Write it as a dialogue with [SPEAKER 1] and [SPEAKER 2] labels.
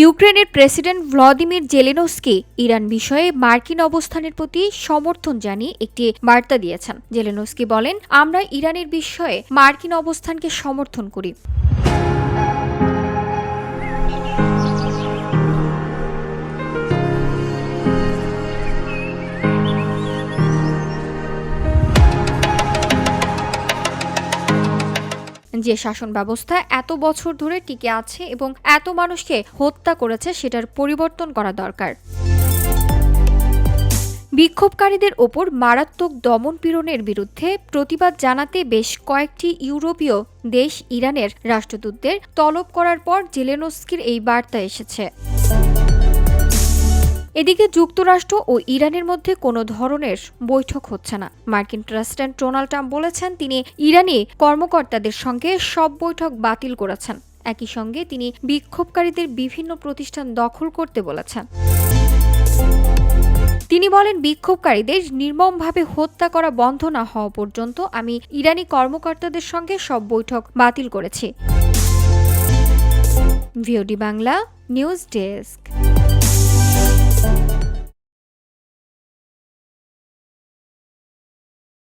[SPEAKER 1] ইউক্রেনের president Vladimir Zelensky Iran বিষয়ে মার্কিন অবস্থানের প্রতি সমর্থন জানিয়ে একটি বার্তা দিয়েছেন। জেলেনস্কি বলেন, আমরা ইরানের বিষয়ে মার্কিন অবস্থানকে সমর্থন করি। যে শাসন ব্যবস্থা এত বছর ধরে টিকে আছে এবং এত মানুষকে হত্যা করেছে সেটার পরিবর্তন করা দরকার। বিক্ষোভকারীদের ওপর মারাত্মক দমন-পীড়নের বিরুদ্ধে প্রতিবাদ জানাতে বেশ কয়েকটি ইউরোপীয় দেশ ইরানের রাষ্ট্রদূতদের তলব করার পর জেলেনস্কির এই বার্তা এসেছে। এদিকে যুক্তরাষ্ট্র ও ইরানের মধ্যে কোনো ধরনের বৈঠক হচ্ছে না। মার্কিন প্রেসিডেন্ট ডোনাল্ড ট্রাম্প বলেছেন, তিনি ইরানি কর্মকর্তাদের সঙ্গে সব বৈঠক বাতিল করেছেন। একই সঙ্গে তিনি বিক্ষোভকারীদের বিভিন্ন প্রতিষ্ঠান দখল করতে বলেছেন। তিনি বলেন, বিক্ষোভকারীদের নির্মমভাবে হত্যা করা বন্ধ না হওয়া পর্যন্ত আমি ইরানি কর্মকর্তাদের সঙ্গে সব বৈঠক বাতিল করেছি। VOD Bangla news desk.